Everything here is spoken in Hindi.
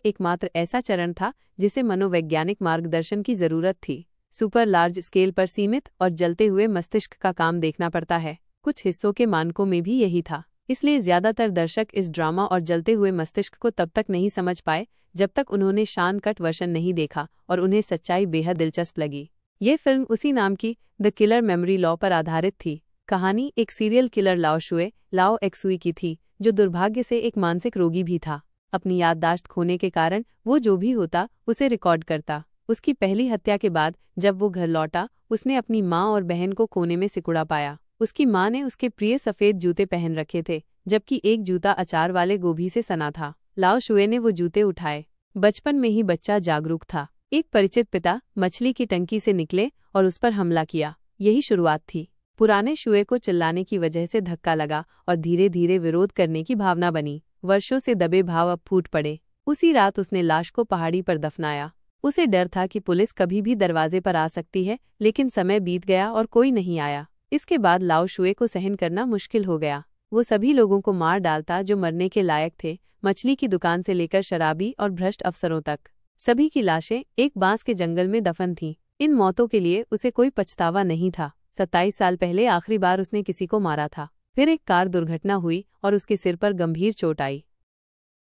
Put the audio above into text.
एकमात्र ऐसा चरण था जिसे मनोवैज्ञानिक मार्गदर्शन की जरूरत थी। सुपर लार्ज स्केल पर सीमित और जलते हुए मस्तिष्क का काम देखना पड़ता है। कुछ हिस्सों के मानकों में भी यही था। इसलिए ज्यादातर दर्शक इस ड्रामा और जलते हुए मस्तिष्क को तब तक नहीं समझ पाए जब तक उन्होंने शान कट वर्षन नहीं देखा और उन्हें सच्चाई बेहद दिलचस्प लगी। ये फिल्म उसी नाम की द किलर मेमोरी लॉ पर आधारित थी। कहानी एक सीरियल किलर लाओ एक्सुई की थी, जो दुर्भाग्य से एक मानसिक रोगी भी था। अपनी याददाश्त खोने के कारण वो जो भी होता उसे रिकॉर्ड करता। उसकी पहली हत्या के बाद जब वो घर लौटा, उसने अपनी माँ और बहन को कोने में सिकुड़ा पाया। उसकी माँ ने उसके प्रिय सफ़ेद जूते पहन रखे थे, जबकि एक जूता अचार वाले गोभी से सना था। लाओ शुए ने वो जूते उठाए। बचपन में ही बच्चा जागरूक था। एक परिचित पिता मछली की टंकी से निकले और उस पर हमला किया। यही शुरुआत थी। पुराने शुए को चिल्लाने की वजह से धक्का लगा और धीरे धीरे विरोध करने की भावना बनी। वर्षों से दबे भाव अब फूट पड़े। उसी रात उसने लाश को पहाड़ी पर दफनाया। उसे डर था कि पुलिस कभी भी दरवाजे पर आ सकती है, लेकिन समय बीत गया और कोई नहीं आया। इसके बाद लाओ शुए को सहन करना मुश्किल हो गया। वो सभी लोगों को मार डालता जो मरने के लायक थे, मछली की दुकान से लेकर शराबी और भ्रष्ट अफसरों तक। सभी की लाशें एक बांस के जंगल में दफन थीं। इन मौतों के लिए उसे कोई पछतावा नहीं था। 27 साल पहले आखिरी बार उसने किसी को मारा था। फिर एक कार दुर्घटना हुई और उसके सिर पर गंभीर चोट आई।